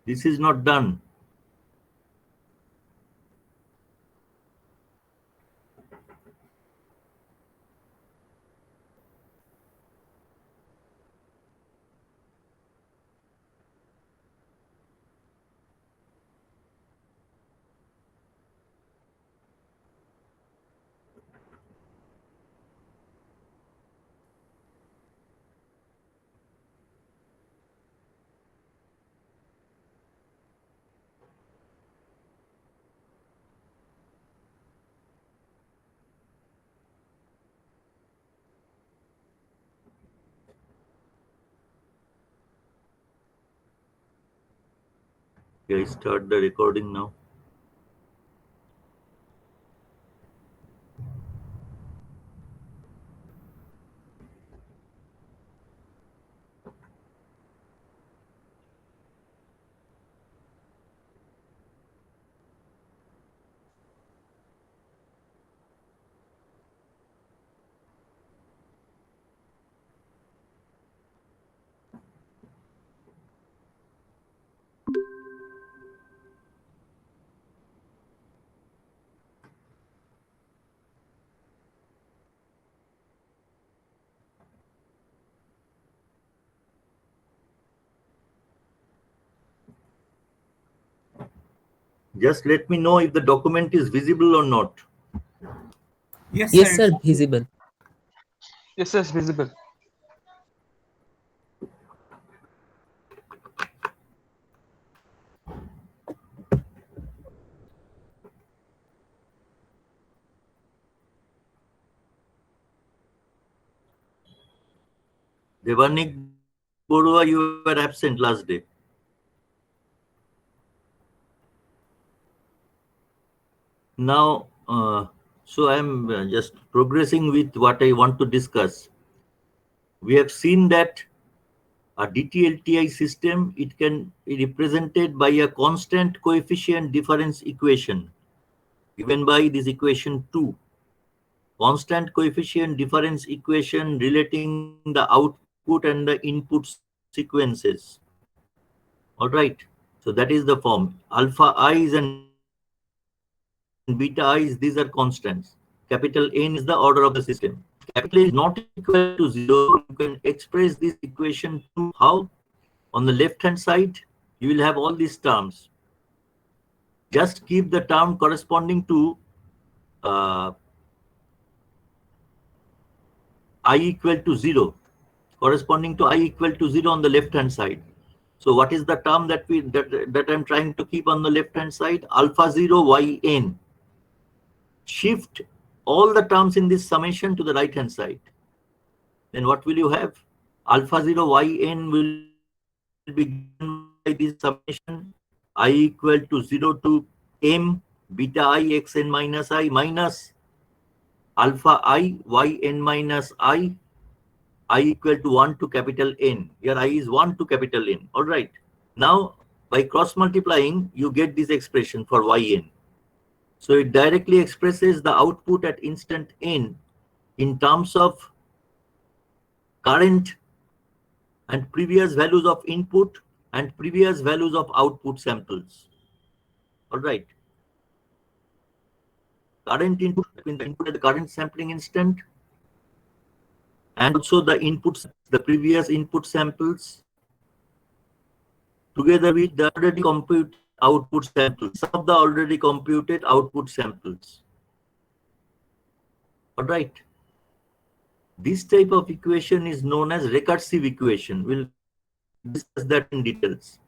This is not done. Okay, start the recording now. Just let me know if the document is visible or not. Yes, Yes, sir. sir, visible. Yes, yes, visible. Devanik Borua, you were absent last day. Now, so I'm just progressing with what I want to discuss. We have seen that a DT-LTI system, it can be represented by a constant coefficient difference equation given by this equation 2. Constant coefficient difference equation relating the output and the input sequences. All right. So that is the form. Alpha i's and beta i's, these are constants. Capital N is the order of the system. Capital A is not equal to 0. You can express this equation 2 how? On the left hand side, you will have all these terms. Just keep the term corresponding to uh, I equal to 0, corresponding to I equal to 0 on the left hand side. So what is the term that I'm trying to keep on the left hand side? Alpha 0 yn. Shift all the terms in this summation to the right hand side. Then what will you have? Alpha 0 yn will be given by this summation I equal to 0 to m beta I xn minus I minus alpha I yn minus I equal to 1 to capital N. Here I is 1 to capital N. All right. Now, by cross multiplying, you get this expression for yn. So it directly expresses the output at instant n in terms of current and previous values of input and previous values of output samples. All right. Current input, between the input at the current sampling instant, and also the inputs, the previous input samples, together with the already computed output samples, some of the already computed output samples. All right. This type of equation is known as recursive equation. We'll discuss that in details.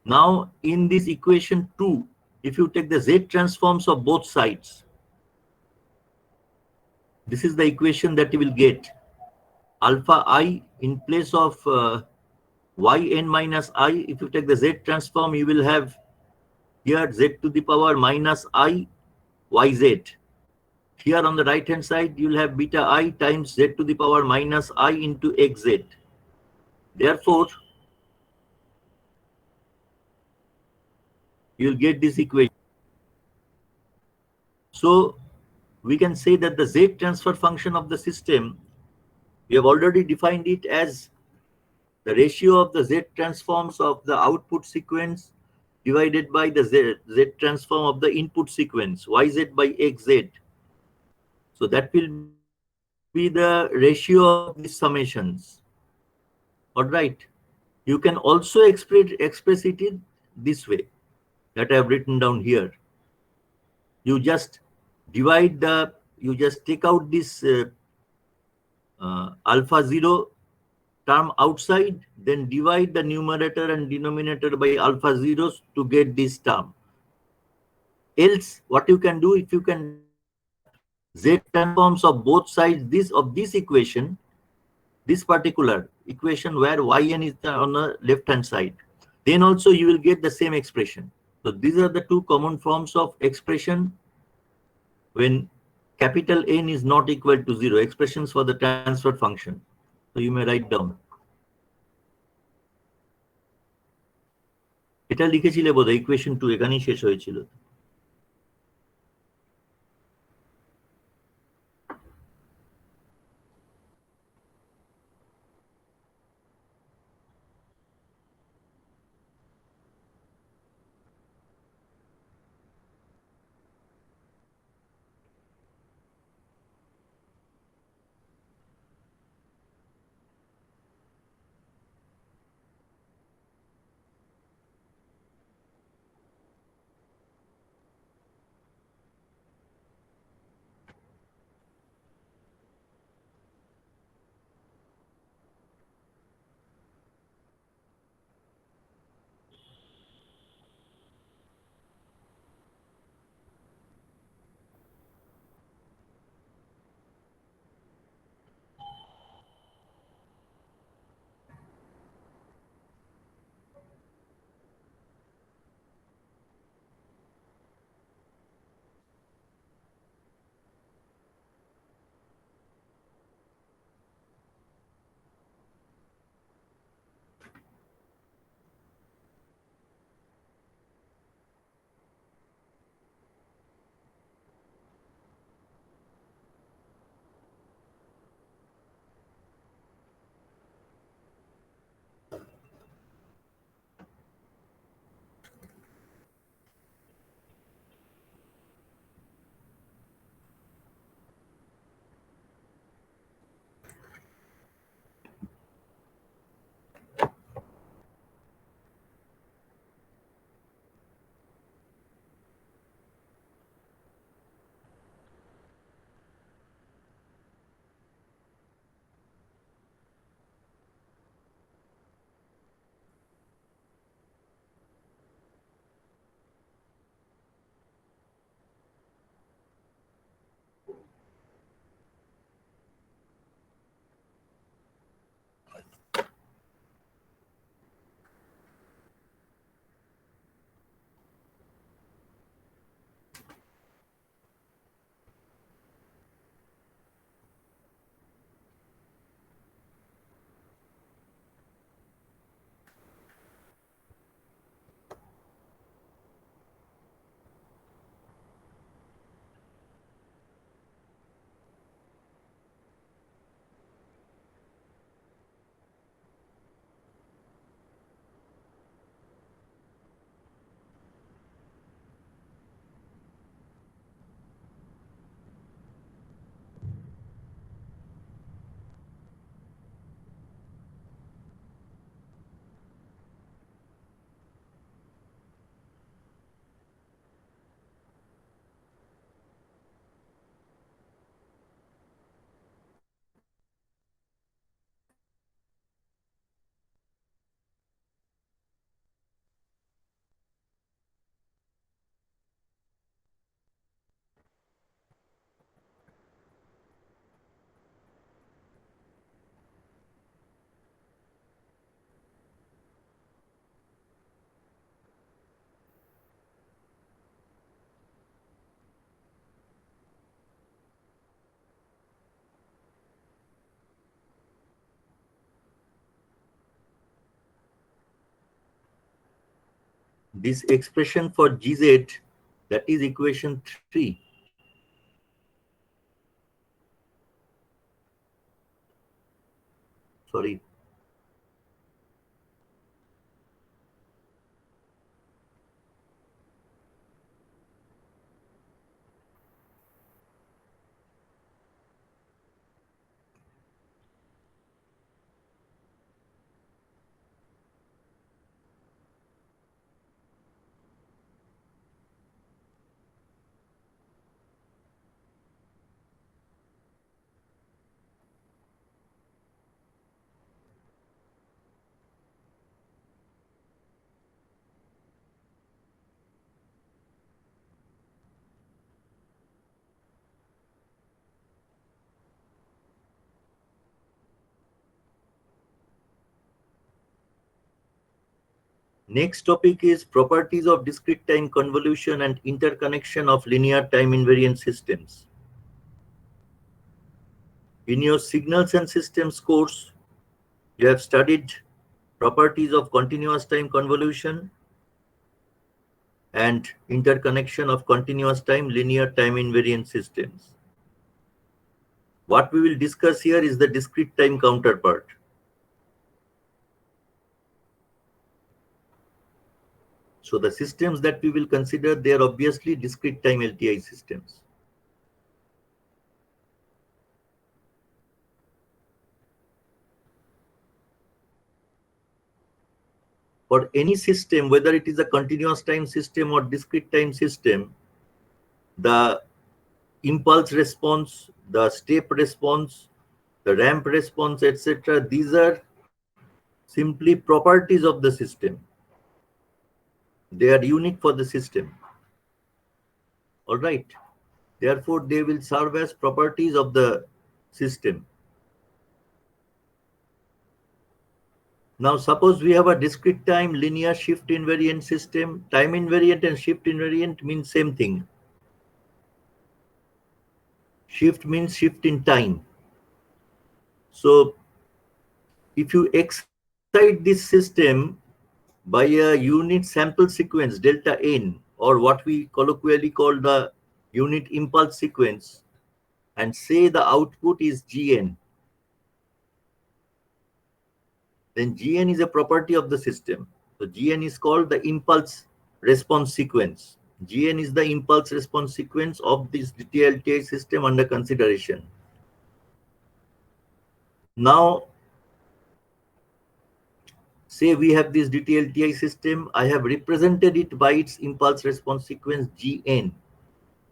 Now, in this equation 2, if you take the Z transforms of both sides, this is the equation that you will get. Alpha I in place of yn minus I, if you take the Z transform, you will have here Z to the power minus I yz. Here on the right hand side, you will have beta I times Z to the power minus I into xz. Therefore, you will get this equation. So we can say that the Z transfer function of the system, we have already defined it as the ratio of the Z transforms of the output sequence divided by the Z transform of the input sequence, YZ by XZ. So that will be the ratio of these summations. All right. You can also express it in this way that I have written down here. You just you just take out this alpha 0 term outside, then divide the numerator and denominator by alpha zeros to get this term. Else, what you can do, if you can take the Z transforms of both sides of this equation, this particular equation where yn is on the left hand side, then also you will get the same expression. So these are the two common forms of expression when capital N is not equal to 0, expressions for the transfer function. So you may write down. এটা লিখেছিলে বোধহয় equation 2 এখানেই শেষ হয়েছিল। This expression for GZ, that is equation 3. Sorry. Next topic is properties of discrete time convolution and interconnection of linear time invariant systems. In your signals and systems course, you have studied properties of continuous time convolution and interconnection of continuous time linear time invariant systems. What we will discuss here is the discrete time counterpart. So the systems that we will consider, they are obviously discrete time LTI systems. For any system, whether it is a continuous time system or discrete time system, the impulse response, the step response, the ramp response, etc., these are simply properties of the system. They are unique for the system. All right. Therefore, they will serve as properties of the system. Now, suppose we have a discrete time linear shift invariant system. Time invariant and shift invariant mean same thing. Shift means shift in time. So, if you excite this system by a unit sample sequence delta n, or what we colloquially call the unit impulse sequence, and say the output is Gn, then Gn is a property of the system. So Gn is called the impulse response sequence. Gn is the impulse response sequence of this DTLTI system under consideration. Now, say we have this DTLTI system, I have represented it by its impulse response sequence Gn.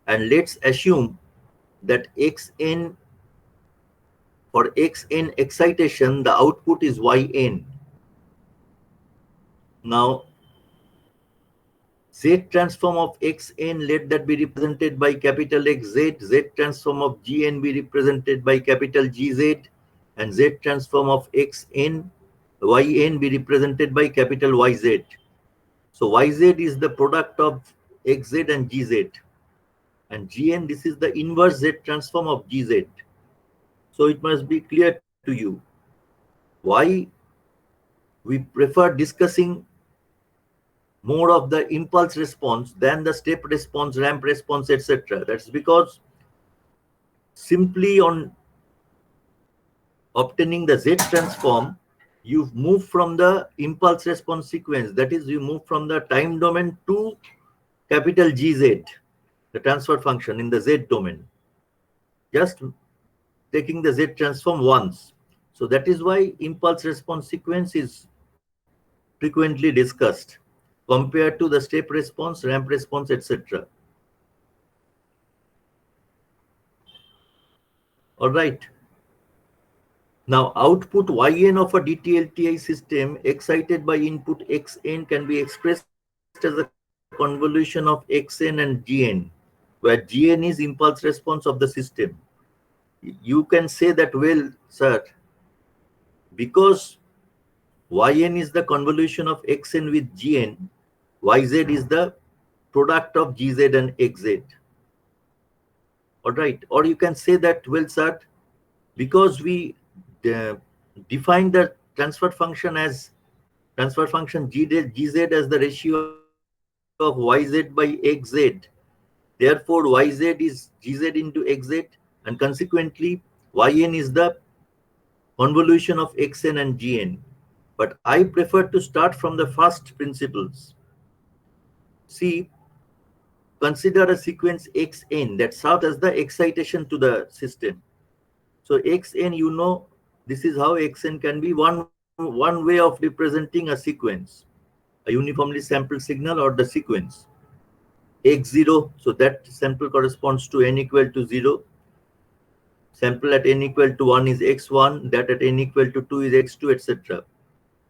And let's assume that Xn, for Xn excitation, the output is Yn. Now, Z transform of Xn, let that be represented by capital Xz, Z transform of Gn be represented by capital Gz, and Z transform of Xn, Yn be represented by capital Yz. So Yz is the product of Xz and Gz. And Gn, this is the inverse Z transform of Gz. So it must be clear to you why we prefer discussing more of the impulse response than the step response, ramp response, etc. That's because simply on obtaining the Z transform, you've moved from the impulse response sequence. That is, you move from the time domain to capital Gz, the transfer function in the Z domain. Just taking the Z transform once. So that is why impulse response sequence is frequently discussed compared to the step response, ramp response, etc. All right. Now, output Yn of a DTLTI system excited by input Xn can be expressed as a convolution of Xn and Gn, where Gn is impulse response of the system. You can say that, well, sir, because Yn is the convolution of Xn with Gn, Yz is the product of Gz and Xz. All right. Or you can say that, well, sir, because we define the transfer function Gz as the ratio of Yz by Xz. Therefore, Yz is Gz into Xz, and consequently, Yn is the convolution of Xn and Gn. But I prefer to start from the first principles. See, consider a sequence Xn that serves as the excitation to the system. So Xn, you know, this is how Xn can be one way of representing a sequence, a uniformly sampled signal or the sequence. X0, so that sample corresponds to n equal to 0. Sample at n equal to 1 is x1, that at n equal to 2 is x2, etc.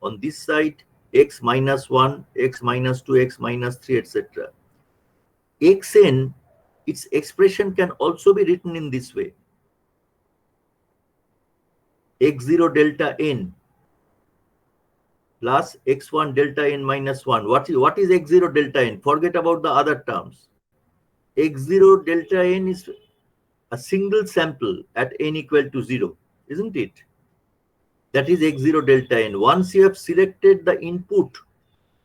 On this side, x minus 1, x minus 2, x minus 3, etc. Xn, its expression can also be written in this way. X0 delta n. plus x1 delta n minus 1. What is x0 delta n? Forget about the other terms. x0 delta n is a single sample at n equal to 0, isn't it? That is x0 delta n. Once you have selected the input,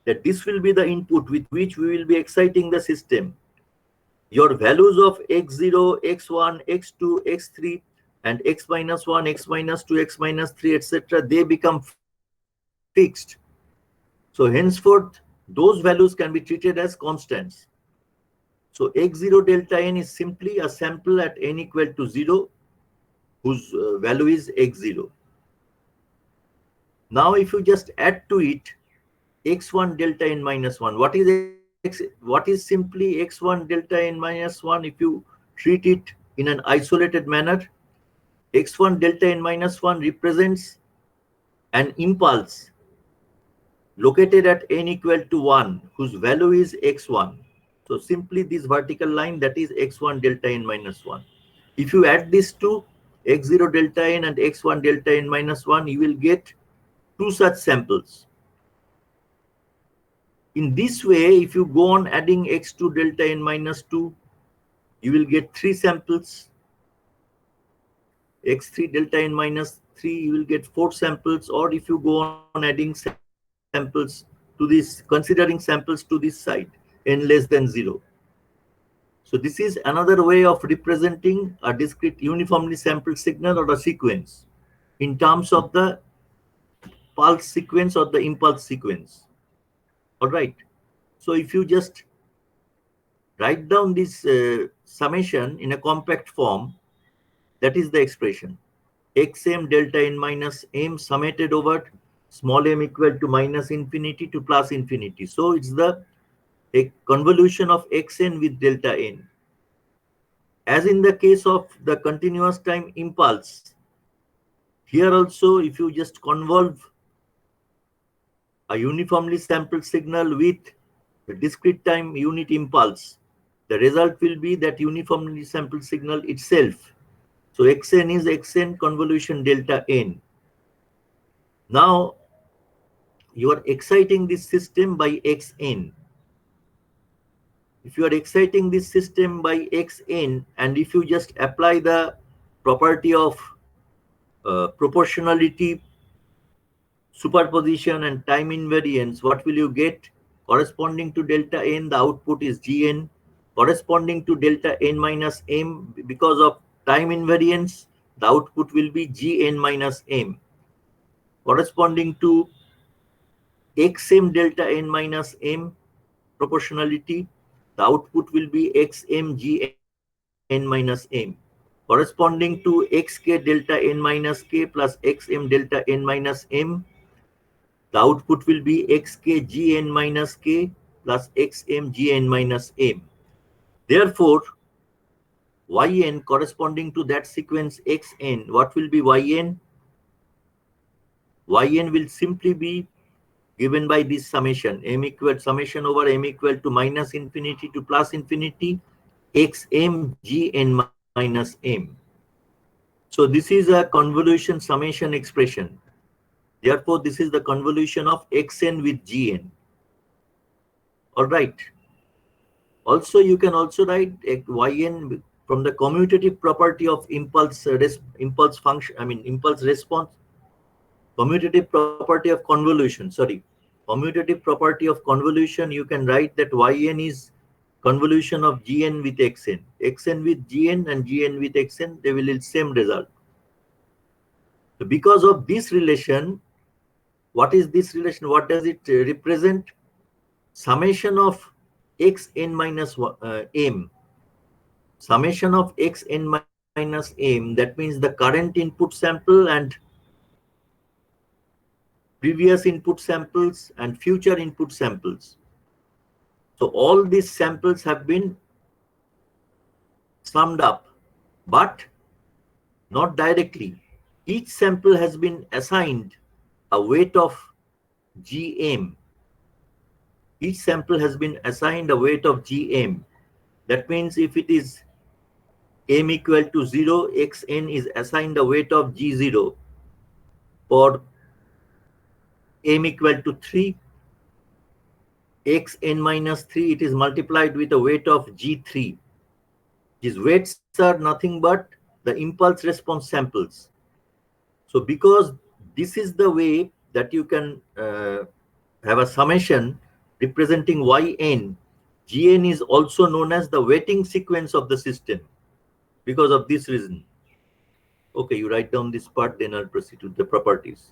that this will be the input with which we will be exciting the system, your values of x0, x1, x2, x3, and x minus 1, x minus 2, x minus 3, etc., they become fixed. So henceforth, those values can be treated as constants. So x0 delta n is simply a sample at n equal to 0 whose value is x0. Now if you just add to it x1 delta n minus 1, what is simply x1 delta n minus 1 if you treat it in an isolated manner? x1 delta n minus 1 represents an impulse located at n equal to 1 whose value is x1. So simply this vertical line, that is x1 delta n minus 1. If you add this to x0 delta n and x1 delta n minus 1, you will get two such samples. In this way, if you go on adding x2 delta n minus 2, you will get three samples. x3 delta n minus 3, you will get four samples. Or if you go on adding samples to this, considering samples to this side, n less than 0. So this is another way of representing a discrete uniformly sampled signal or a sequence in terms of the pulse sequence or the impulse sequence. All right. So if you just write down this summation in a compact form, that is the expression xm delta n minus m summated over small m equal to minus infinity to plus infinity. So it's a convolution of xn with delta n. As in the case of the continuous time impulse, here also if you just convolve a uniformly sampled signal with the discrete time unit impulse, the result will be that uniformly sampled signal itself. So xn is xn convolution delta n. Now you are exciting this system by xn. If you are exciting this system by xn, and if you just apply the property of proportionality, superposition, and time invariance, what will you get? Corresponding to delta n, the output is gn. Corresponding to delta n minus m, because of time invariance, the output will be gn minus m. Corresponding to xm delta n minus m proportionality, the output will be xm gn minus m. Corresponding to xk delta n minus k plus xm delta n minus m, the output will be xk gn minus k plus xm gn minus m. Therefore, yn corresponding to that sequence xn, what will be yn? Yn will simply be given by this summation, summation over m equal to minus infinity to plus infinity, xm gn minus m. So this is a convolution summation expression. Therefore, this is the convolution of xn with gn. All right. Also, you can also write yn from the commutative property of impulse function. Impulse response. Commutative property of convolution. Commutative property of convolution. You can write that yn is convolution of gn with xn. Xn with gn and gn with xn, they will yield same result. So because of this relation, what is this relation? What does it represent? Summation of xn minus m. Summation of xn minus m, that means the current input sample and previous input samples and future input samples. So all these samples have been summed up, but not directly. Each sample has been assigned a weight of gm. Each sample has been assigned a weight of gm. That means if it is m equal to 0, xn is assigned a weight of g0 for m equal to 3, x n minus 3, it is multiplied with a weight of g3. These weights are nothing but the impulse response samples. So because this is the way that you can have a summation representing yn, gn is also known as the weighting sequence of the system because of this reason. Okay, you write down this part, then I'll proceed with the properties.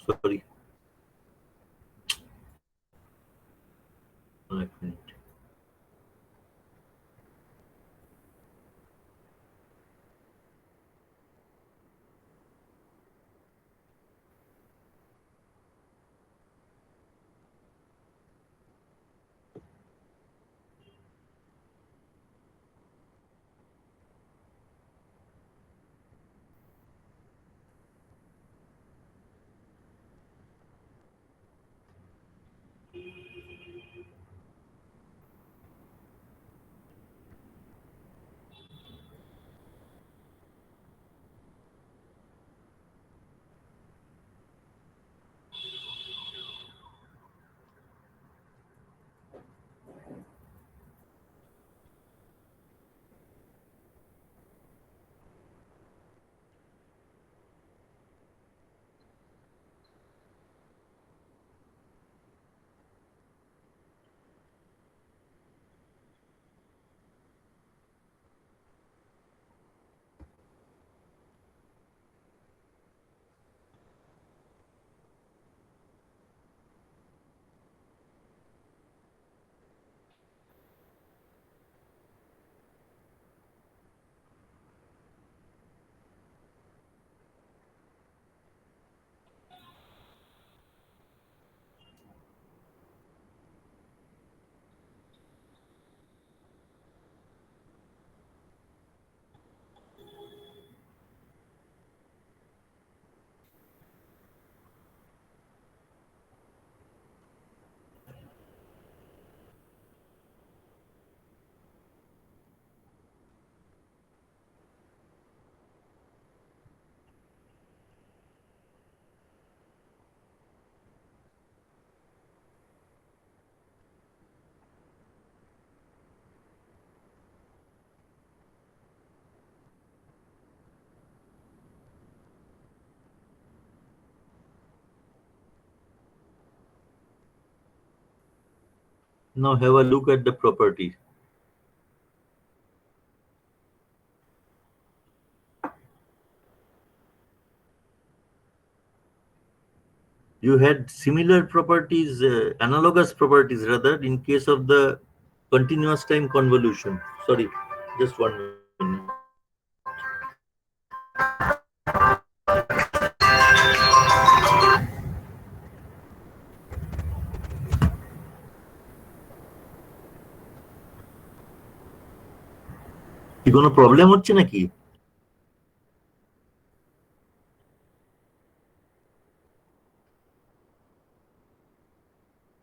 Sorry. One minute. Now have a look at the property. You had similar properties, analogous properties rather, in case of the continuous time convolution. Sorry, just 1 minute. কি কোনো problem হচ্ছে নাকি?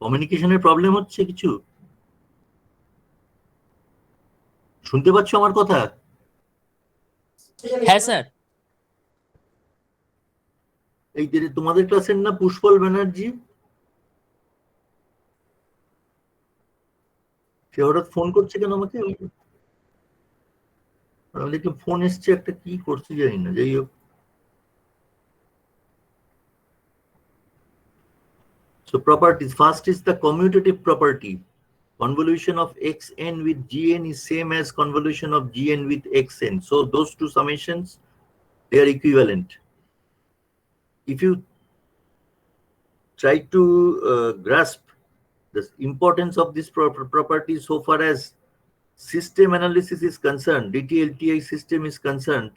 কমিউনিকেশনের problem হচ্ছে কিছু? শুনতে পাচ্ছ আমার কথা? হ্যাঁ স্যার। এই যে তোমাদের ক্লাসের না পুষ্পল ব্যানার্জি, সে হঠাৎ ফোন করছে কেন আমাকে? আমি দেখলাম ফোন এসছে একটা, কি করছে জানি না, যাই হোক। So properties, first is the commutative property. Convolution of xn with gn is same as convolution of gn with xn. So those two summations, they are equivalent. If you try to grasp the importance of this property so far as system analysis is concerned, DT-LTI system is concerned,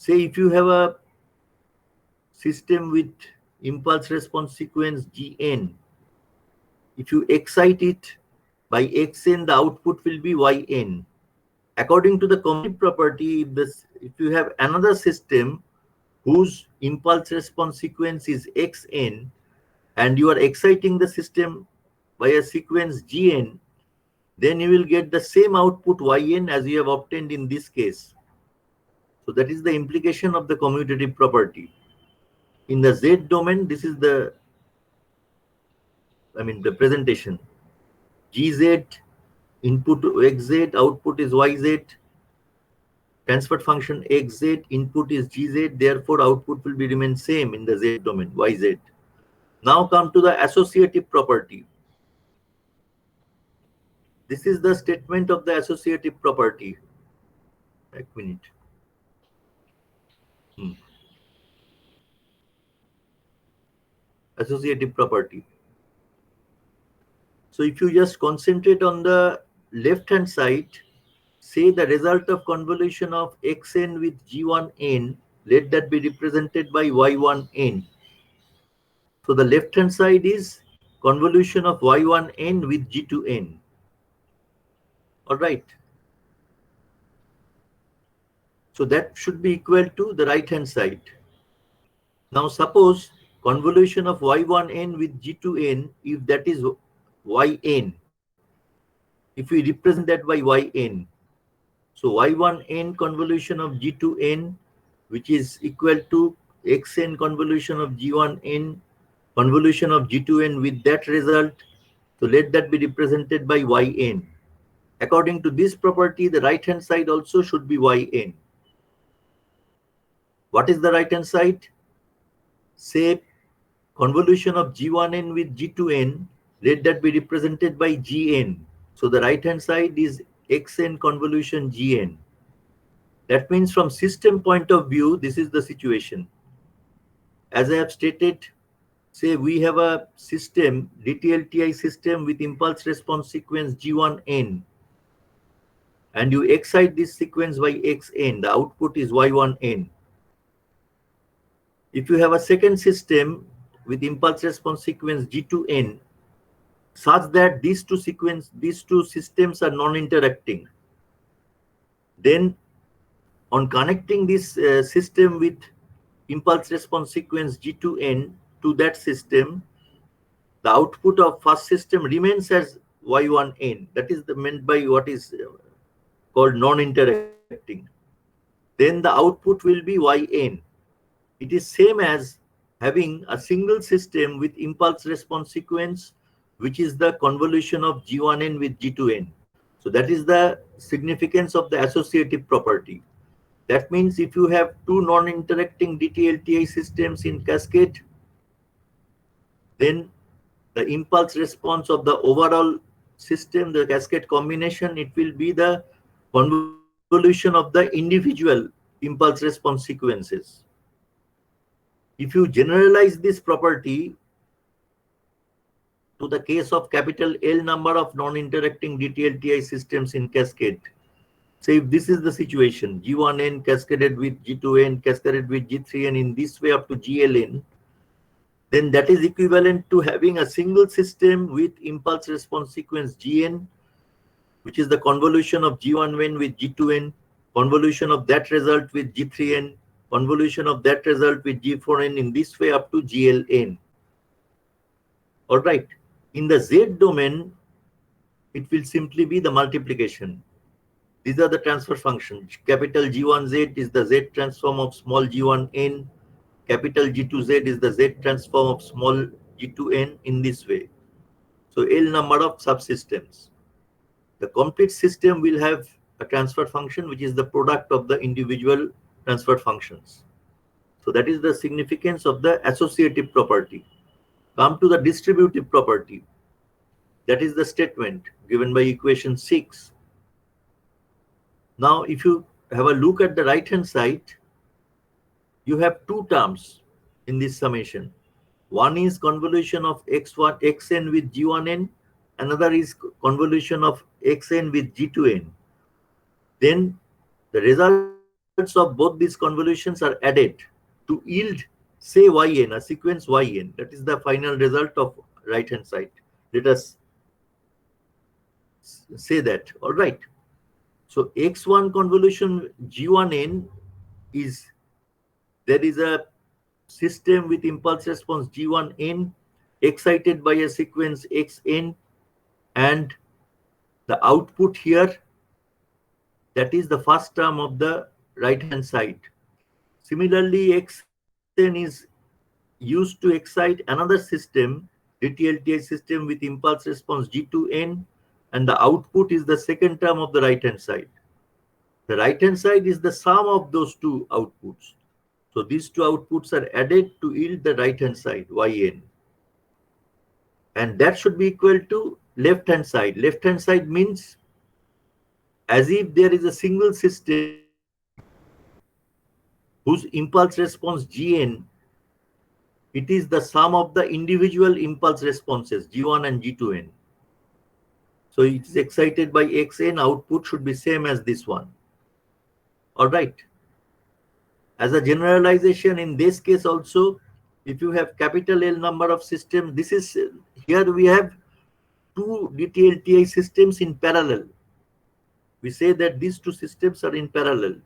say if you have a system with impulse response sequence Gn, if you excite it by xn, the output will be yn. According to the commutative property, if you have another system whose impulse response sequence is xn, and you are exciting the system by a sequence Gn, then you will get the same output yn as you have obtained in this case. So that is the implication of the commutative property. In the Z domain, this is the presentation. Gz, input xz, output is yz. Transfer function xz, input is gz, therefore output will be remain same in the Z domain, yz. Now come to the associative property. This is the statement of the associative property. A minute. associative property. So if you just concentrate on the left hand side, say the result of convolution of xn with g1n, let that be represented by y1n. So the left hand side is convolution of y1n with g2n. All right. So that should be equal to the right hand side. Now suppose convolution of y1n with g2n, if that is yn, if we represent that by yn, so y1n convolution of g2n, which is equal to xn convolution of g1n convolution of g2n with that result. So let that be represented by yn. According to this property, the right hand side also should be yn. What is the right hand side? Say convolution of g1n with g2n, let that be represented by gn. So the right hand side is xn convolution gn. That means from system point of view, this is the situation. As I have stated, say we have a system, DTL-TI system with impulse response sequence G1n, and you excite this sequence by xn, the output is y1n. If you have a second system with impulse response sequence G2n, such that these two systems are non-interacting, then on connecting this system with impulse response sequence G2n to that system, the output of first system remains as y1n. That is meant by what is called non-interacting. Then the output will be yn. It is same as having a single system with impulse response sequence, which is the convolution of g1n with g2n. So that is the significance of the associative property. That means if you have two non-interacting DTL-TI systems in cascade, then the impulse response of the overall system, the cascade combination, it will be the convolution of the individual impulse response sequences. If you generalize this property to the case of capital L number of non-interacting DTL-TI systems in cascade, say if this is the situation, G1n cascaded with G2n, cascaded with G3n in this way up to GLN, then that is equivalent to having a single system with impulse response sequence Gn, which is the convolution of G1n with G2n, convolution of that result with G3n, convolution of that result with G4n in this way up to GLN. All right. In the Z domain, it will simply be the multiplication. These are the transfer functions. Capital G1z is the Z transform of small g1n. Capital G2z is the Z transform of small g2n in this way. So L number of subsystems. The complete system will have a transfer function, which is the product of the individual transfer functions. So that is the significance of the associative property. Come to the distributive property. That is the statement given by equation 6. Now, if you have a look at the right hand side, you have two terms in this summation. One is convolution of xn with g1n, another is convolution of xn with g2n. Then the results of both these convolutions are added to yield, say, yn, a sequence yn. That is the final result of right hand side. Let us say that. All right. So x1 convolution g1n is, there is a system with impulse response g1n excited by a sequence xn, and the output here, that is the first term of the right hand side. Similarly, xn is used to excite another system, DTL-TI system with impulse response g2n, and the output is the second term of the right hand side. The right hand side is the sum of those two outputs. So these two outputs are added to yield the right hand side, yn. And that should be equal to left hand side. Left hand side means as if there is a single system whose impulse response Gn it is the sum of the individual impulse responses G1 and G2n. So it is excited by Xn, output should be same as this one. All right. As a generalization in this case also, if you have capital L number of systems, this is here we have two DTLTI systems in parallel. We say that these two systems are in parallel.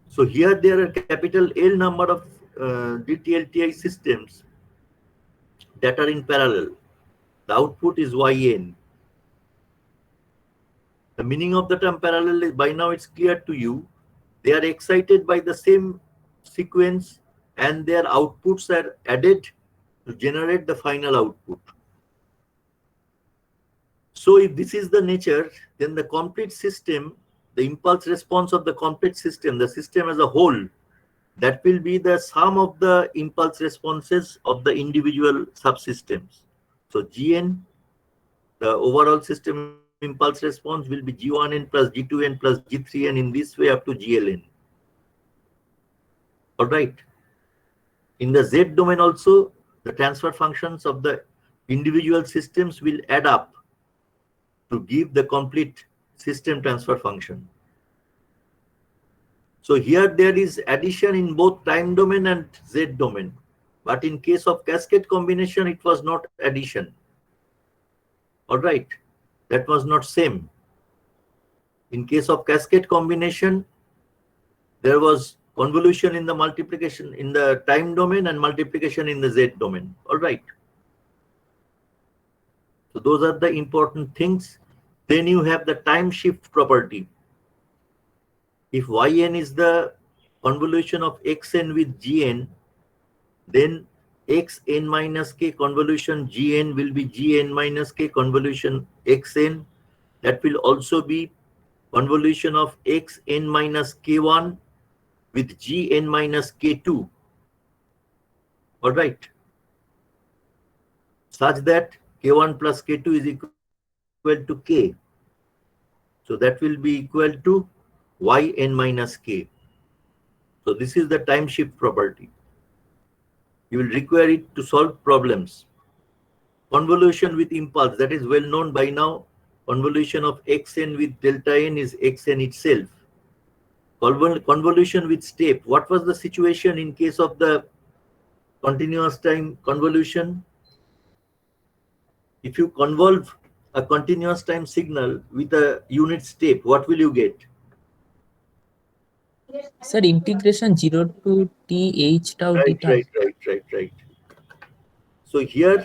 So here there are capital L number of DTLTI systems that are in parallel. The output is Yn. The meaning of the term parallel is, by now it's clear to you. They are excited by the same sequence and their outputs are added to generate the final output. So if this is the nature, then the complete system, the impulse response of the complete system, the system as a whole, that will be the sum of the impulse responses of the individual subsystems. So Gn, the overall system impulse response will be G1n plus G2n plus G3n in this way up to GLN. All right. In the Z domain also, the transfer functions of the individual systems will add up to give the complete system transfer function. So here there is addition in both time domain and Z domain. But in case of cascade combination, it was not addition. All right. That was not same. In case of cascade combination, there was convolution in the multiplication in the time domain and multiplication in the Z domain. All right. So those are the important things. Then you have the time shift property. If Yn is the convolution of Xn with Gn, then Xn minus k convolution Gn will be Gn minus k convolution Xn. That will also be convolution of Xn minus k1 with Gn minus k2. All right. Such that k1 plus k2 is equal to k. So that will be equal to Yn minus k. So this is the time shift property. You will require it to solve problems. Convolution with impulse, that is well known by now. Convolution of Xn with delta n is Xn itself. Convolution with step. What was the situation in case of the continuous time convolution? If you convolve a continuous time signal with a unit step, what will you get? Sir, integration 0 to t h tau theta. Right. So here,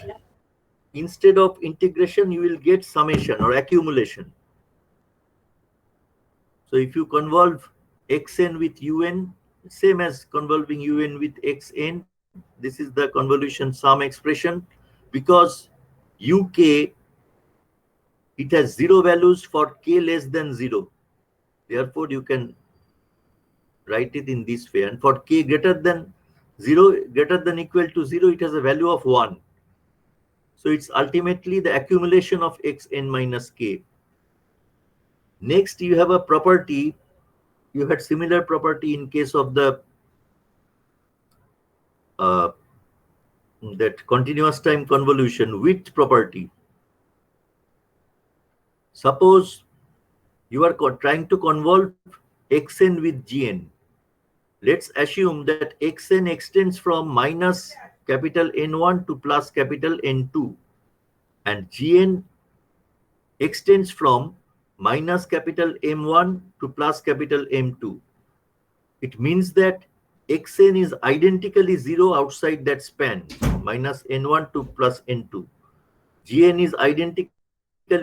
instead of integration, you will get summation or accumulation. So if you convolve Xn with Un, same as convolving Un with Xn, this is the convolution sum expression. Because Uk, it has 0 values for k less than 0. Therefore, you can write it in this way. And for k greater than 0, greater than equal to 0, it has a value of 1. So it's ultimately the accumulation of Xn minus k. Next, you have a property. You had similar property in case of the that continuous time convolution width property. Suppose you are trying to convolve Xn with Gn. Let's assume that Xn extends from minus capital N1 to plus capital N2 and Gn extends from minus capital M1 to plus capital M2. It means that Xn is identically 0 outside that span, minus N1 to plus N2. Gn is identically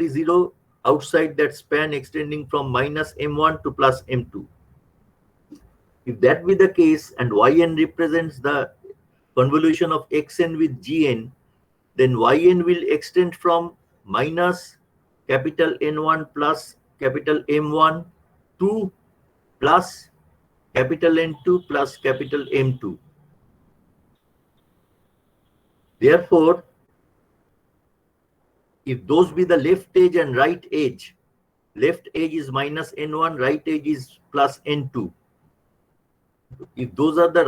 0 outside that span extending from minus M1 to plus M2. If that be the case and Yn represents the convolution of Xn with Gn, then Yn will extend from minus capital N1 plus capital M1 to plus capital N2 plus capital M2. Therefore, if those be the left edge and right edge is minus N1, right edge is plus N2, if those are the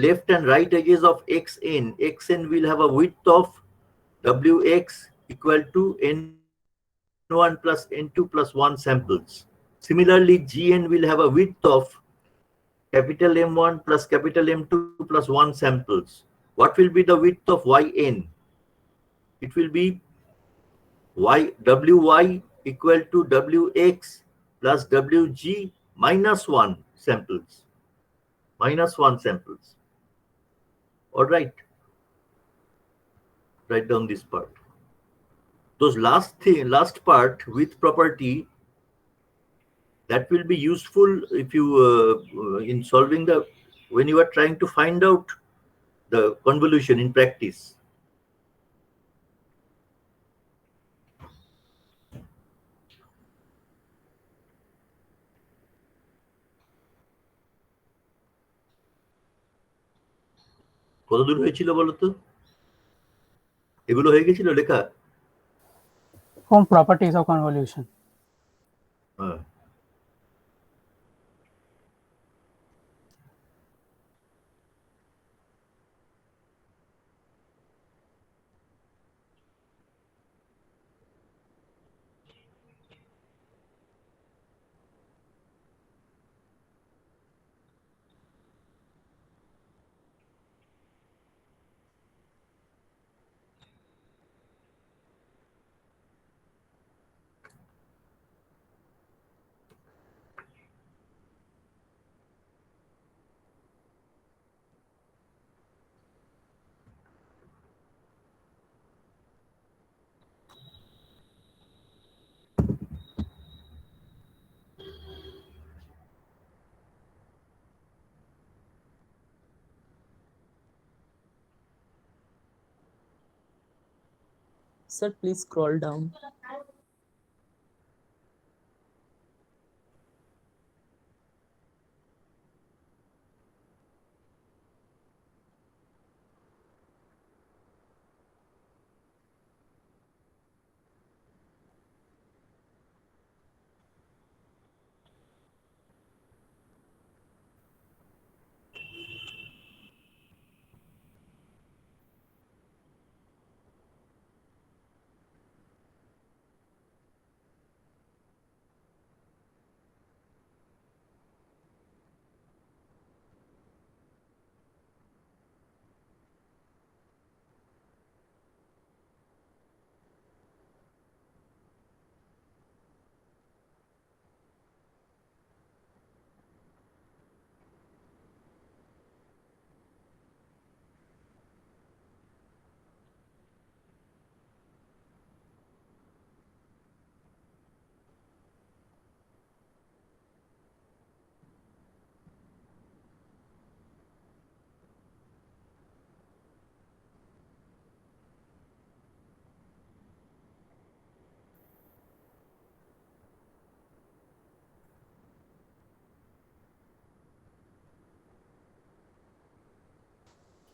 left and right edges of xn will have a width of wx equal to n1 plus n2 plus 1 samples. Similarly, gn will have a width of capital M1 plus capital M2 plus 1 samples. What will be the width of yn? It will be wy equal to wx plus wg minus 1 samples. Minus 1 samples. All right. Write down this part. Those last part with property, that will be useful if you in solving the when you are trying to find out the convolution in practice. কত দূর হয়েছিল বলতো? এগুলো হয়ে গেছিল লেখা? From properties of convolution. হ্যাঁ। Sir, please scroll down.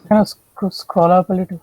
Can you scroll up a little?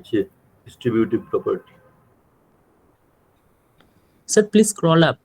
It's a distributive property. Sir, please scroll up.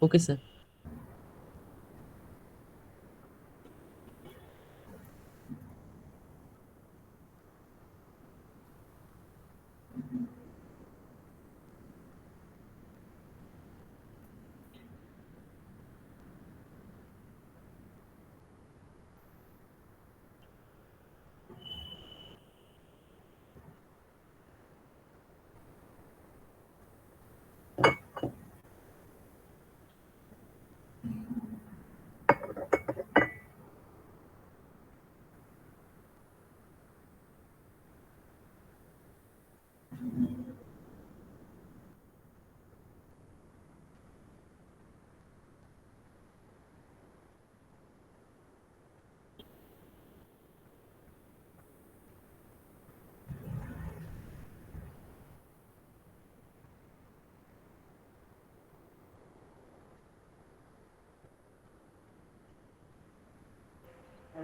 Okay, sir.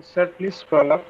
Sir, please scroll up.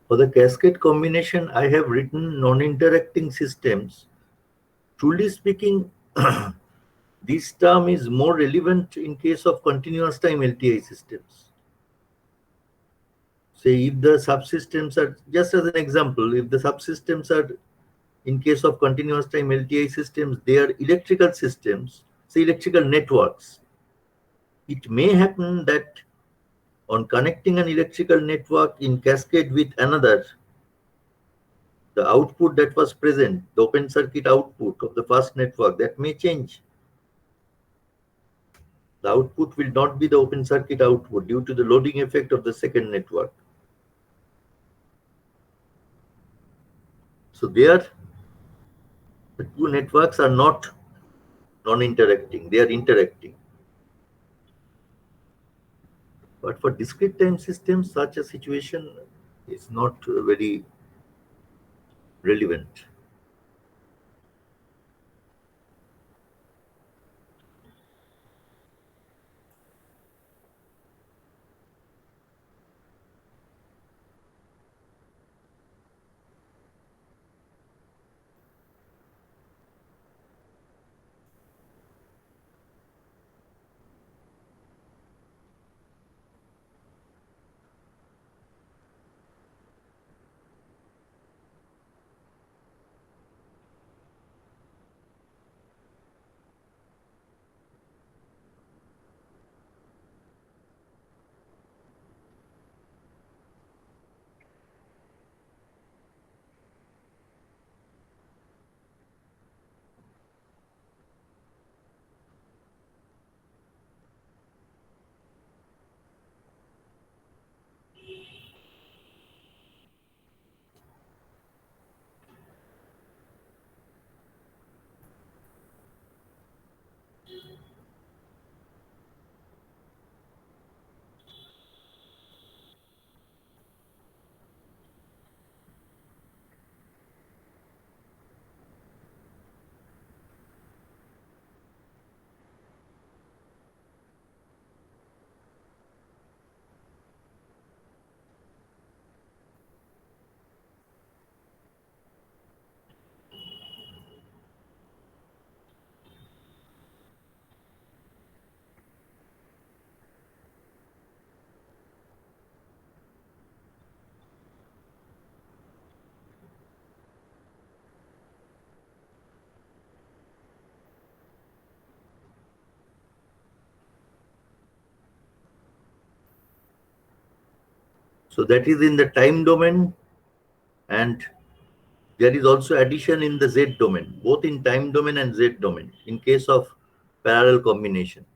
For the cascade combination, I have written non-interacting systems Truly speaking, this term is more relevant in case of continuous time LTI systems. Say if the subsystems are, just as an example, if the subsystems are, in case of continuous time LTI systems, they are electrical systems, say electrical networks. It may happen that on connecting an electrical network in cascade with another, the output that was present, the open circuit output of the first network, that may change. The output will not be the open circuit output due to the loading effect of the second network. So there, the two networks are not non-interacting, they are interacting. But for discrete time systems, such a situation is not very relevant. So that is in the time domain, and there is also addition in the Z domain, both in time domain and Z domain, in case of parallel combination.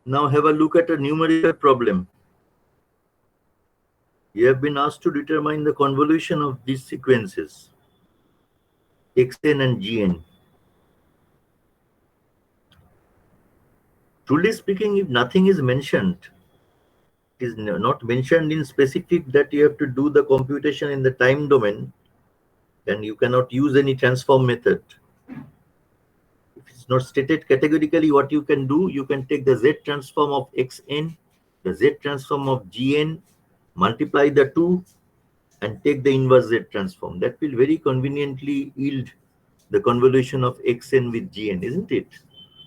Now have a look at a numerical problem. You have been asked to determine the convolution of these sequences, xn and gn. Truly speaking, if nothing is mentioned, it is not mentioned in specific that you have to do the computation in the time domain, then you cannot use any transform method. If it's not stated categorically what you can do, you can take the z transform of xn, the z transform of gn, multiply the two, and take the inverse z transform. That will very conveniently yield the convolution of xn with gn, isn't it?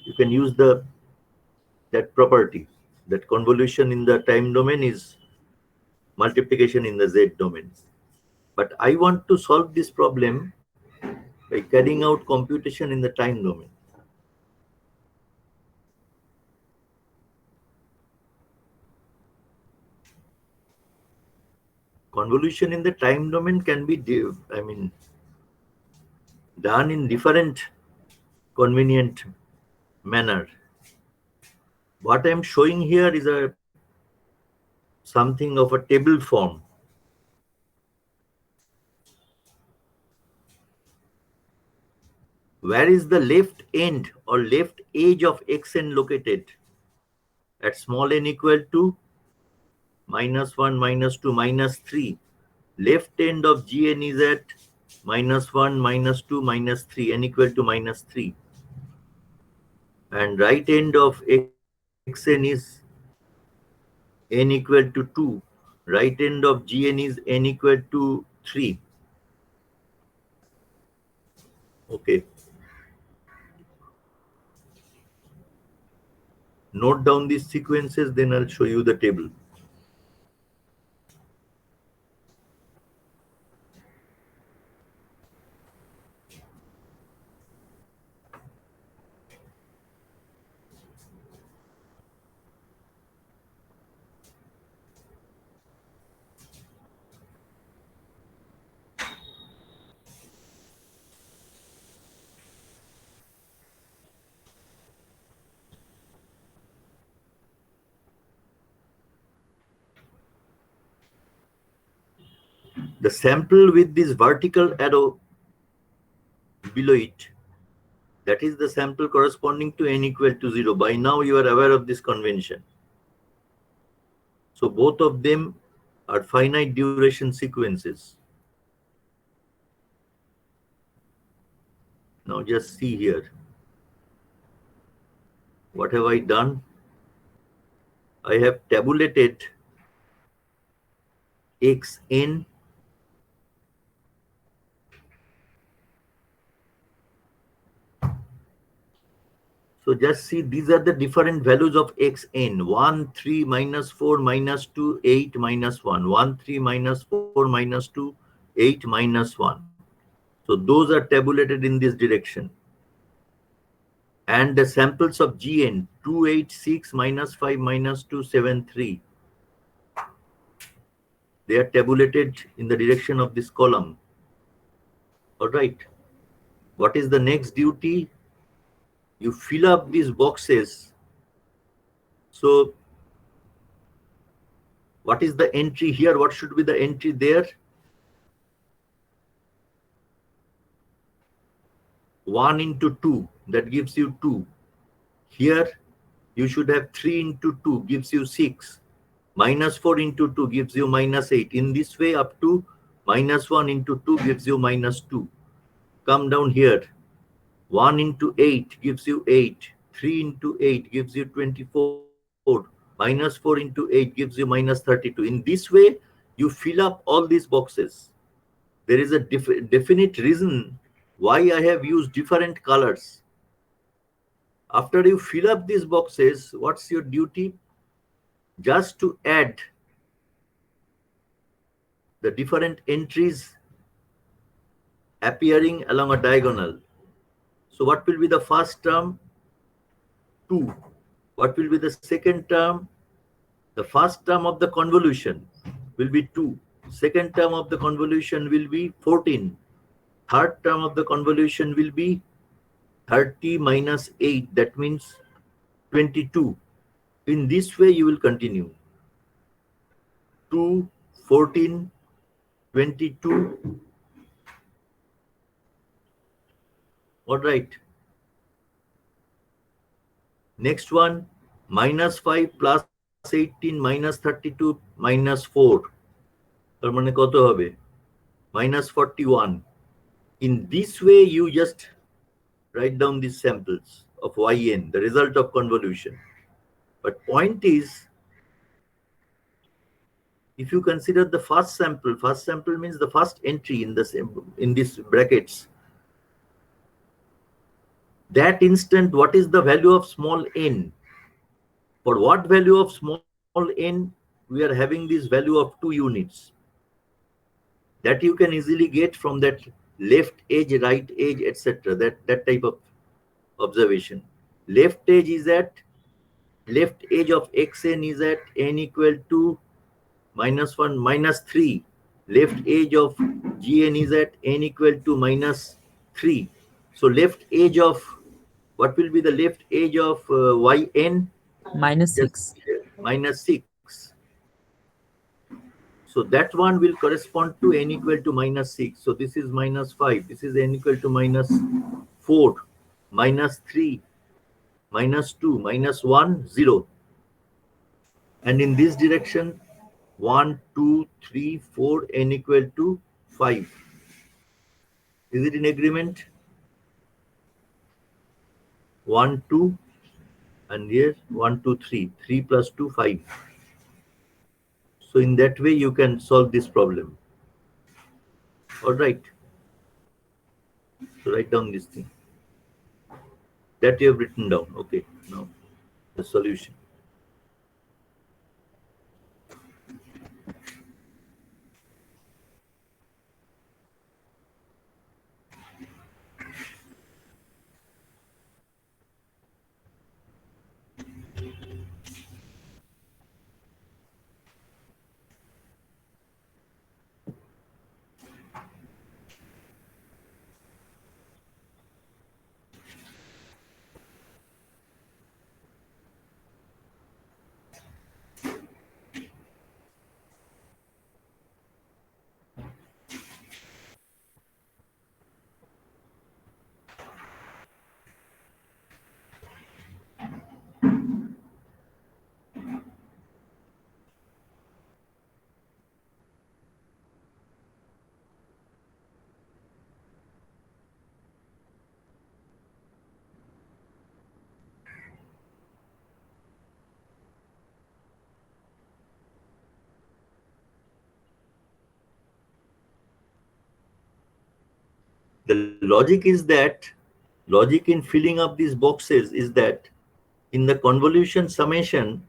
You can use that property. That convolution in the time domain is multiplication in the z domain. But I want to solve this problem by carrying out computation in the time domain. Convolution in the time domain can be done in different convenient manner. What I'm showing here is something of a table form. Where is the left end or left edge of xn located? At small n equal to -1, -2, -3. Left end of gn is at -1, -2, -3, n equal to -3. And right end of xn is n equal to 2. Right end of gn is n equal to 3. Okay. Note down these sequences, then I'll show you the table. The sample with this vertical arrow below it, that is the sample corresponding to n equal to 0. By now you are aware of this convention. So both of them are finite duration sequences. Now just see here. What have I done? I have tabulated xn So just see, these are the different values of xn. 1, 3, -4, -2, 8, -1. 1, 3, -4, -2, 8, -1. So those are tabulated in this direction. And the samples of gn, 2, 8, 6, -5, -2, 7, 3. They are tabulated in the direction of this column. All right. What is the next duty? You fill up these boxes. So what is the entry here? What should be the entry there? 1 into 2, that gives you 2. Here you should have 3 into 2, gives you 6. -4 into 2 gives you -8. In this way up to -1 into 2 gives you -2. Come down here. 1 into 8 gives you 8. 3 into 8 gives you 24. -4 into 8 gives you -32. In this way, you fill up all these boxes. There is a definite reason why I have used different colors. After you fill up these boxes, what's your duty? Just to add the different entries appearing along a diagonal. So what will be the first term? 2. What will be the second term? The first term of the convolution will be 2. Second term of the convolution will be 14. Third term of the convolution will be 30 minus 8. That means 22. in this way you will continue. 2, 14, 22. All right. Next one, -5 plus 18 minus 32 minus 4. তার মানে কত হবে? -41. In this way, you just write down these samples of yn, the result of convolution. But point is, if you consider the first sample means the first entry in this brackets. That instant, what is the value of small n? For what value of small n, we are having this value of 2 units. That you can easily get from that left edge, right edge, etc. That type of observation. Left edge of xn is at n equal to -1, -3. Left edge of gn is at n equal to -3. So left edge of, what will be the left edge of yn? -6. -6. So that one will correspond to n equal to -6. So this is -5. This is n equal to -4, -3, -2, -1, 0. And in this direction, 1, 2, 3, 4, n equal to 5. Is it in agreement? 1, 2, and here 1, 2, 3. 3 plus 2, 5. So in that way, you can solve this problem. All right. So write down this thing that you have written down. Okay. Now the solution. The logic in filling up these boxes is that in the convolution summation,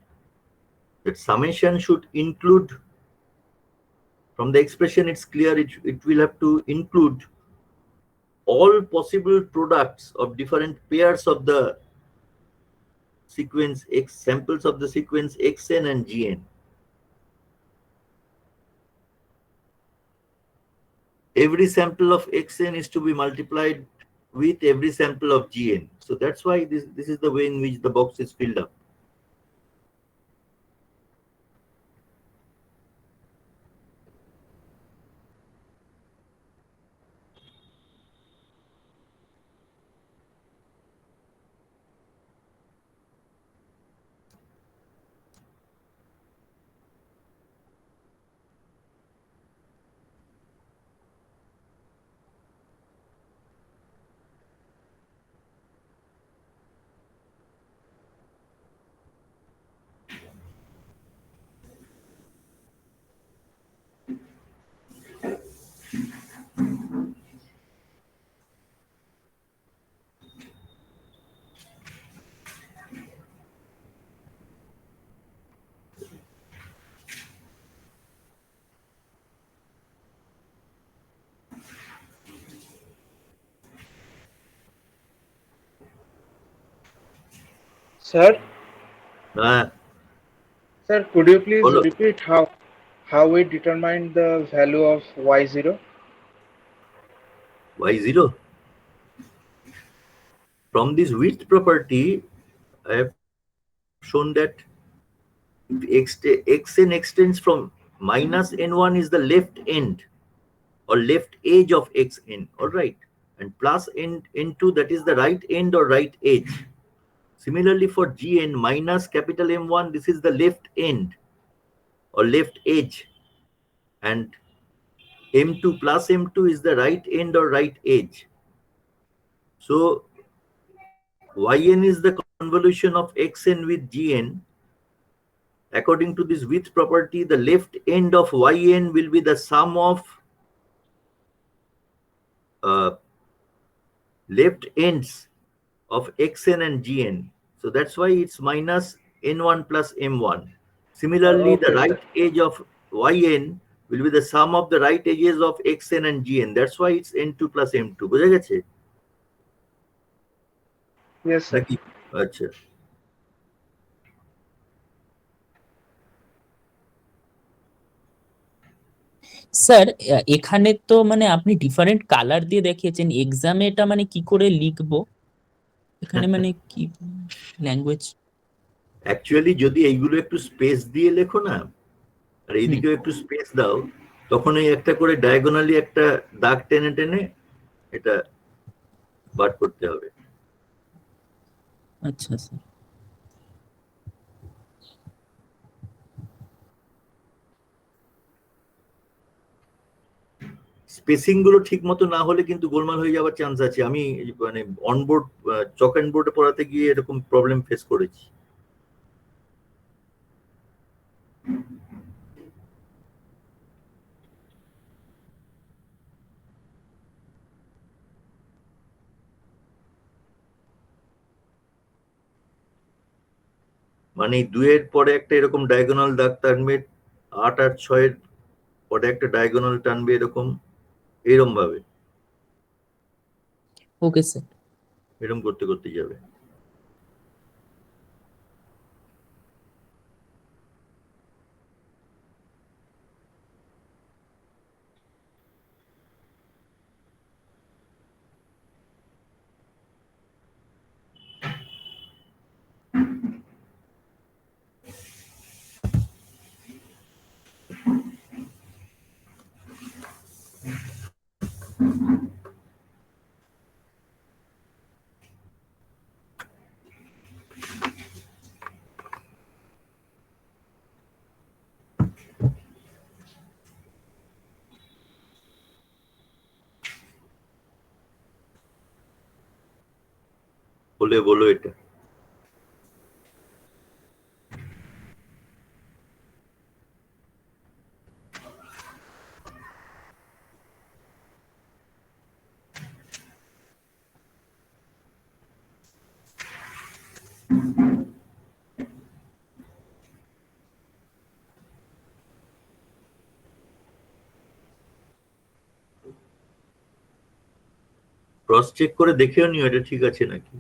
that summation should include, from the expression it's clear, it will have to include all possible products of different pairs of the sequence X, samples of the sequence xn and gn. Every sample of xn is to be multiplied with every sample of gn. So that's why this is the way in which the box is filled up. Sir, Ah, sir, could you please Follow. repeat how we determine the value of y0? y0. From this width property, I have shown that If xn extends from minus n1 is the left end or left edge of xn, all right, and plus n2, that is the right end or right edge. Similarly for gn minus capital M1, this is the left end or left edge, and M2 plus M2 is the right end or right edge. So yn is the convolution of xn with gn. According to this width property, the left end of yn will be the sum of left ends of xn and gn. So that's why it's minus n1 plus m1. Similarly, Okay, the right edge of yn will be the sum of the right edges of xn and gn. That's why it's n2 plus m2. বুঝা গেছে? yes, sir. নাকি? আচ্ছা। Sir এখানে তো মানে আপনি different colour দিয়ে দেখিয়েছেন, এক্সামে এটা মানে কি করে লিখবো এখানে, মানে কি ল্যাঙ্গুয়েজ? অ্যাকচুয়ালি যদি এইগুলো একটু স্পেস দিয়ে লেখো না, আর এইদিকেও একটু স্পেস দাও, তখন এই একটা করে ডায়াগোনালি একটা দাগ টেনে টেনে এটা বার করতে হবে। আচ্ছা স্যার। স্পেসিং গুলো ঠিক মতো না হলে কিন্তু গোলমাল হয়ে যাওয়ার চান্স আছে। আমি মানে অনবোর্ড চক অ্যান্ড বোর্ডে পড়াতে গিয়ে এরকম প্রবলেম ফেস করেছি। মানে 2-এর পরে একটা এরকম ডায়াগোনাল দাগ টানবে, 8 আর 6-এর পরে একটা ডায়াগোনাল টানবে এরকম ভাবে, ওকে স্যার। এরকম করতে করতে যাবে। বলে বলো এটা। ক্রস চেক করে দেখেও নিও এটা ঠিক আছে নাকি।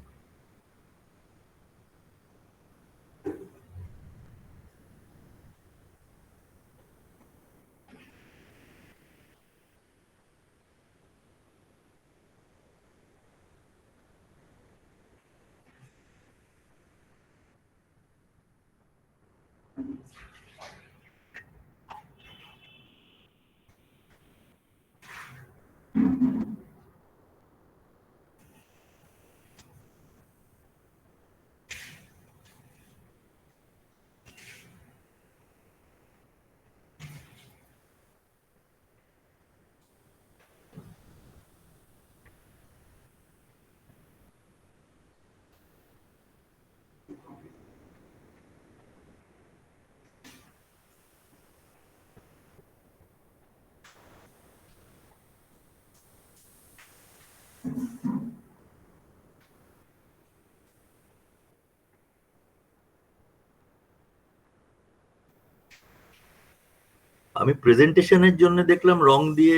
আমি প্রেজেন্টেশনের জন্য দেখলাম রং দিয়ে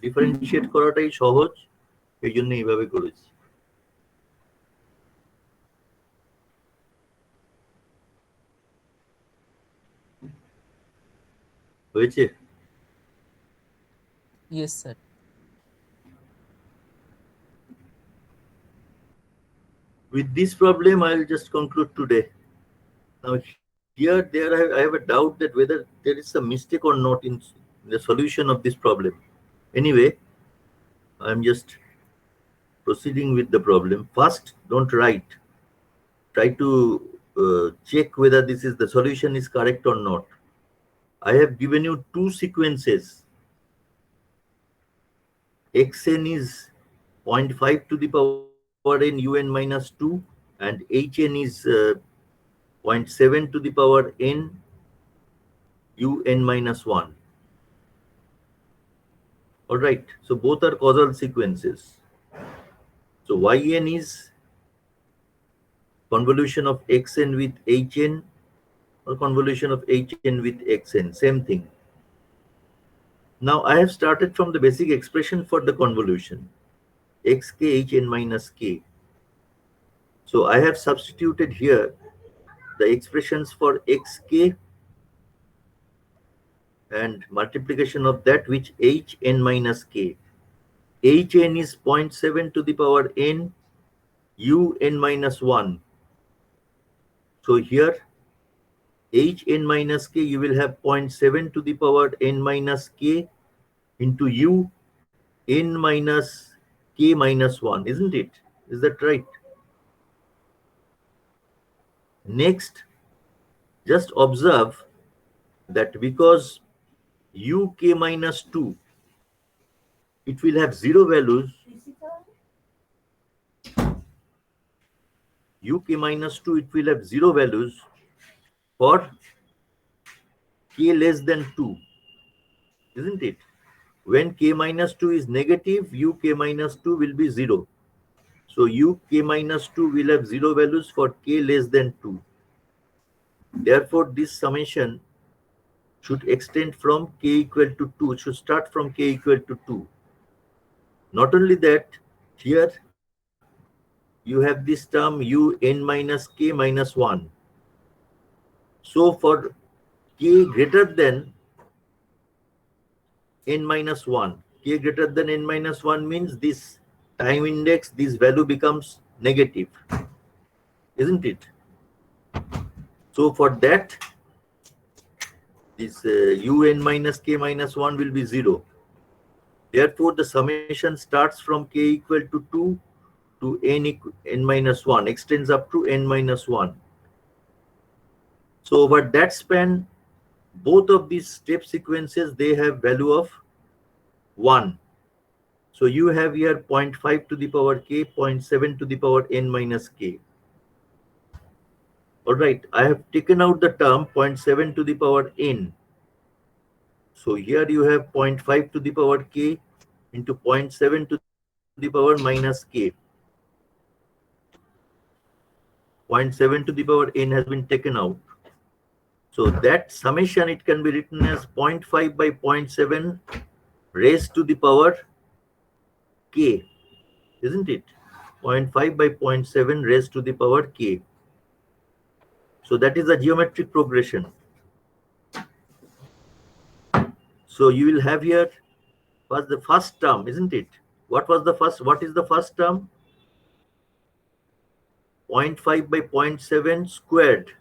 ডিফারেন্সিয়েট করাটাই সহজ, এই জন্য এইভাবে করেছি। হয়েছে? Yes sir. With this problem, I'll just conclude today. Now here I have a doubt that whether there is some mistake or not in the solution of this problem. Anyway, I'm just proceeding with the problem. First, don't write. Try to check whether the solution is correct or not. I have given you two sequences. Xn is 0.5 to the power n un minus 2 and hn is 0.7 to the power n un minus 1. All right, so both are causal sequences. So yn is convolution of xn with hn or convolution of hn with xn, same thing. Now I have started from the basic expression for the convolution, xk hn minus k. So I have substituted here the expressions for xk and multiplication of that which hn minus k. Hn is 0.7 to the power n un minus 1. So here hn minus k, you will have 0.7 to the power n minus k into u n minus k minus 1, isn't it? Is that right? Next, just observe that because uk minus 2, it will have zero values. uk minus 2, it will have zero values for k less than 2, isn't it? When k minus 2 is negative, uk minus 2 will be 0. So uk minus 2 will have zero values for k less than 2. Therefore, this summation should extend from k equal to 2. It should start from k equal to 2. Not only that, here you have this term un minus k minus 1. So for k greater than n minus 1, k greater than n minus 1 means this time index, this value becomes negative, isn't it? So for that, this un minus k minus 1 will be 0. Therefore, the summation starts from k equal to 2 to n minus 1, extends up to n minus 1. So over that span, both of these step sequences, they have value of 1. So you have here 0.5 to the power k, 0.7 to the power n minus k. All right, I have taken out the term 0.7 to the power n. So here you have 0.5 to the power k into 0.7 to the power minus k. 0.7 to the power n has been taken out. So that summation, it can be written as 0.5 by 0.7 raised to the power k, isn't it? 0.5 by 0.7 raised to the power k. So that is a geometric progression. So you will have here was the first term, isn't it? What is the first term? 0.5 by 0.7 squared.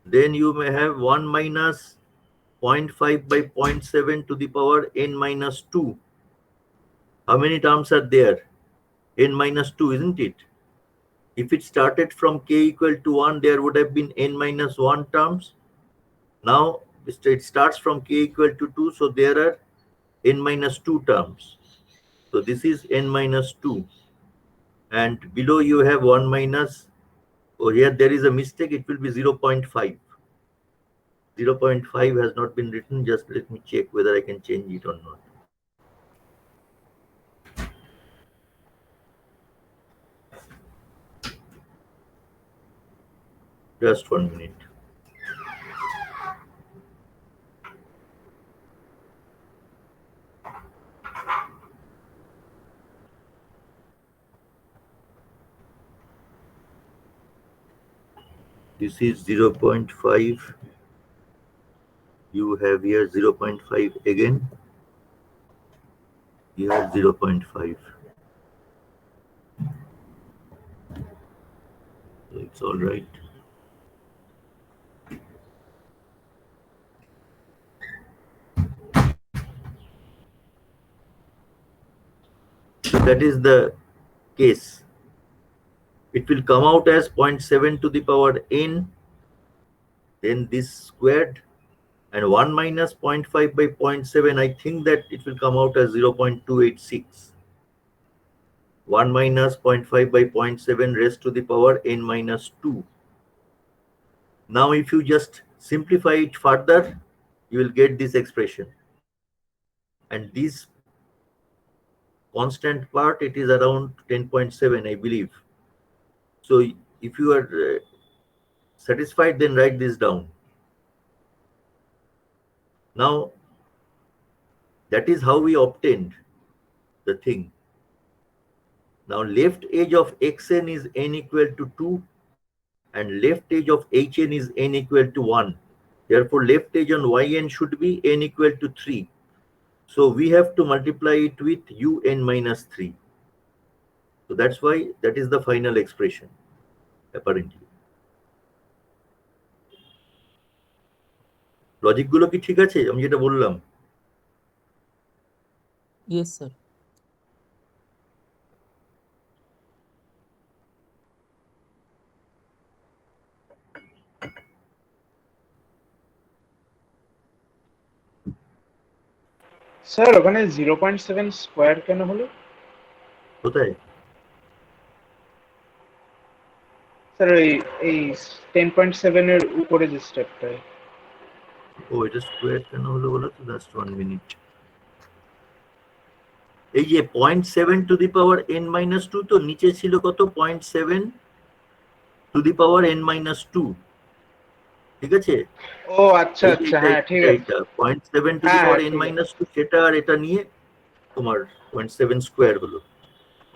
Then you may have 1 minus 0.5 by 0.7 to the power n minus 2. How many terms are there? N minus 2, isn't it? If it started from k equal to 1, there would have been n minus 1 terms. Now it starts from k equal to 2, so there are n minus 2 terms. So this is n minus 2. And below you have 1 minus, here there is a mistake, it will be 0.5. 0.5 has not been written, just let me check whether I can change it or not. Just 1 minute. This is 0.5. You have here 0.5 again. You have 0.5. So it's all right. that is the case, it will come out as 0.7 to the power n, then this squared, and 1 minus 0.5 by 0.7, I think that it will come out as 0.286. 1 minus 0.5 by 0.7 raised to the power n minus 2. Now, if you just simplify it further, you will get this expression. And this constant part, it is around 10.7, I believe. So if you are satisfied, then write this down. Now, that is how we obtained the thing. Now, left edge of xn is n equal to 2, and left edge of hn is n equal to 1. Therefore, left edge on yn should be n equal to 3. So we have to multiply it with un minus 3. So that's why that is the final expression, apparently. Logic গুলো কি ঠিক আছে আমি যেটা বললাম? Yes, sir. Sir ওখানে 0.7 square কেন হলো? কোথায়? স্যার এই 10.7 এর উপরে যে স্টেপটায়। ও এটা স্কোয়ার কেন হলো বলো তো, জাস্ট 1 মিনিট। এই যে 0.7 to the power n minus 2, তো নিচে ছিল কত? 0.7 to the power n minus 2, ঠিক আছে? ও আচ্ছা আচ্ছা, হ্যাঁ ঠিক আছে। এইটা 0.7 টু দি হ্যাঁ পাওয়ার n ঠিক আছে। মাইনাস 2, সেটা আর এটা নিয়ে তোমার 0.7 স্কোয়ার হলো।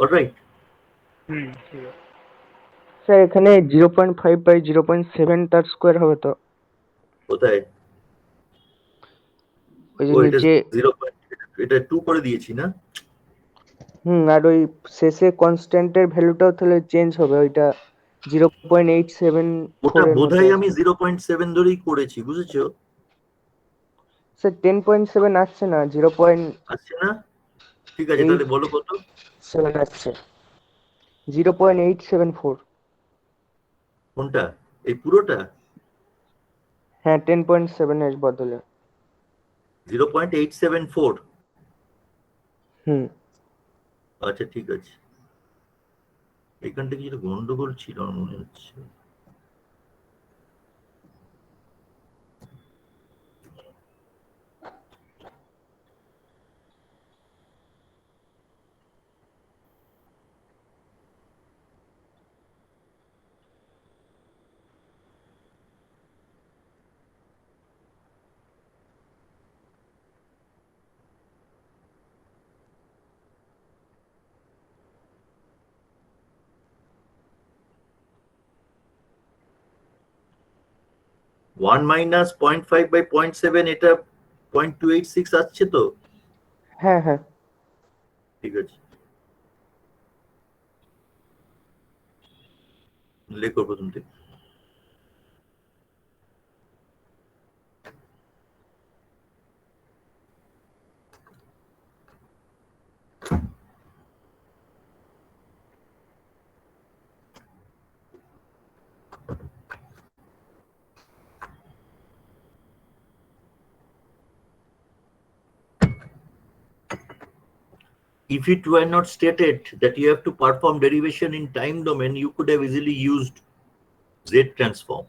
অলরাইট, ঠিক আছে। স্যার এখানে 0.5 বাই 0.7 তার স্কোয়ার হবে তো? কোথায়? ওই যে ও এটা নিচে 0. এটা 2 করে দিয়েছি না? আর ওই শেষে কনস্ট্যান্টের ভ্যালুটাও তাহলে চেঞ্জ হবে, ওইটা 0.874 ওটা এর মতো বোধহয় আমি আসবে। 0.7 ধরেই করেছি, বুঝেছো? স্যার 10.7 আসছে না, আসছে না? ঠিক আছে, তাহলে বলো কত? 0.7 আসছে, 0.874। কোনটা? এই পুরোটা? হ্যাঁ 10.7 এর বদলে। 0.874? হুম আচ্ছা ঠিক আছে, এখান থেকে যেটা গন্ডগোল ছিল আমার মনে হচ্ছে। ওয়ান মাইনাস 0.5 বাই 0.7, এটা 0.286 আসছে তো? হ্যাঁ ঠিক আছে, লেখো প্রথম থেকে। If it were not stated that you have to perform derivation in time domain, you could have easily used Z transform.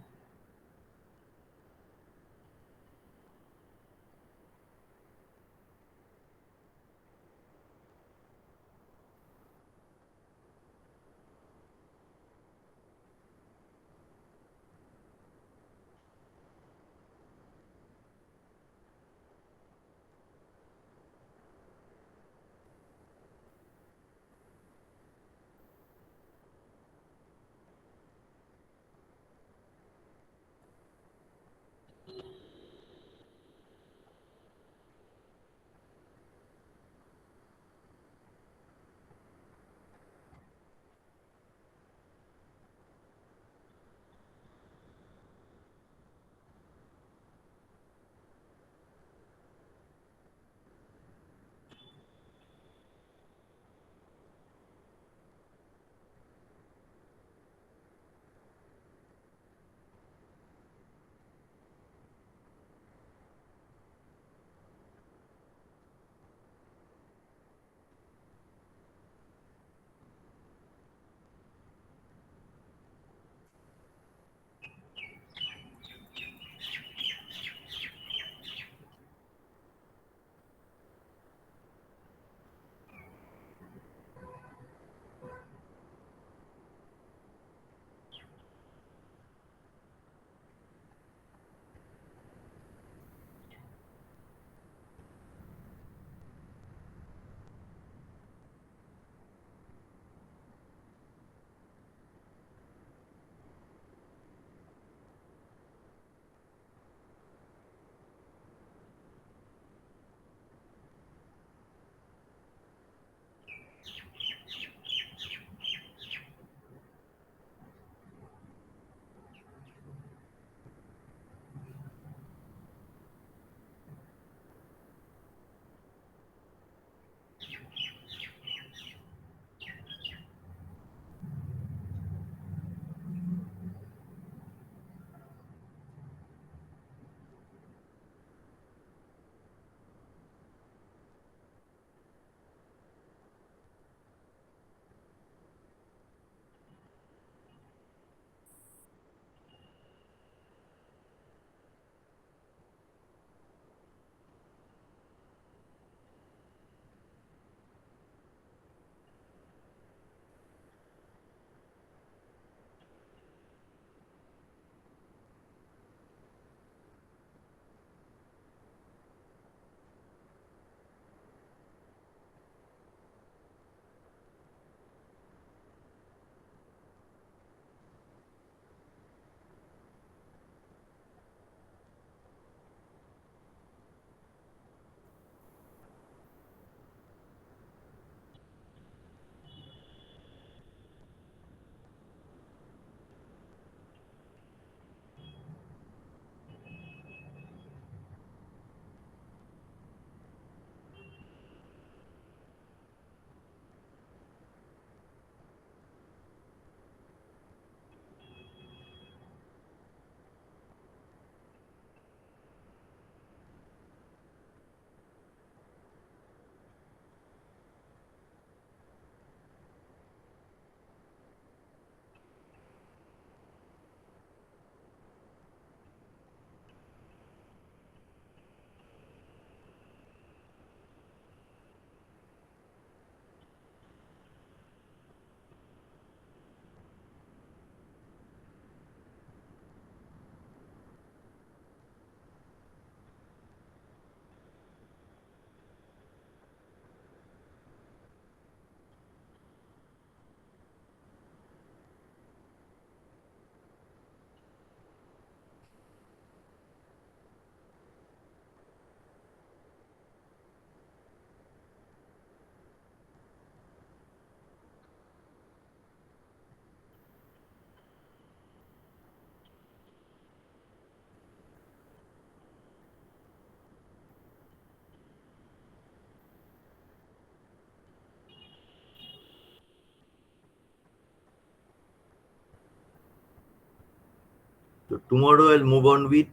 So tomorrow I'll move on with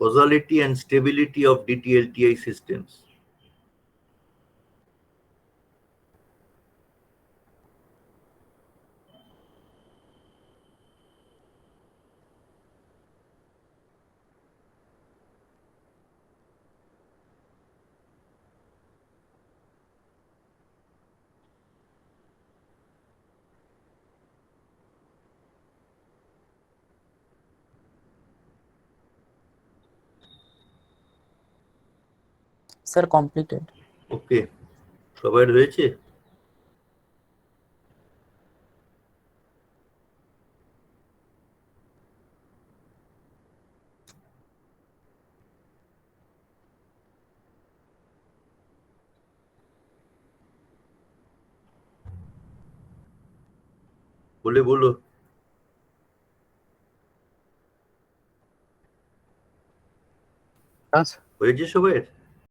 causality and stability of DTLTI systems. Sir completed. Okay, সবার হয়েছে? বলে বলো। Yes. হয়েছে সবার?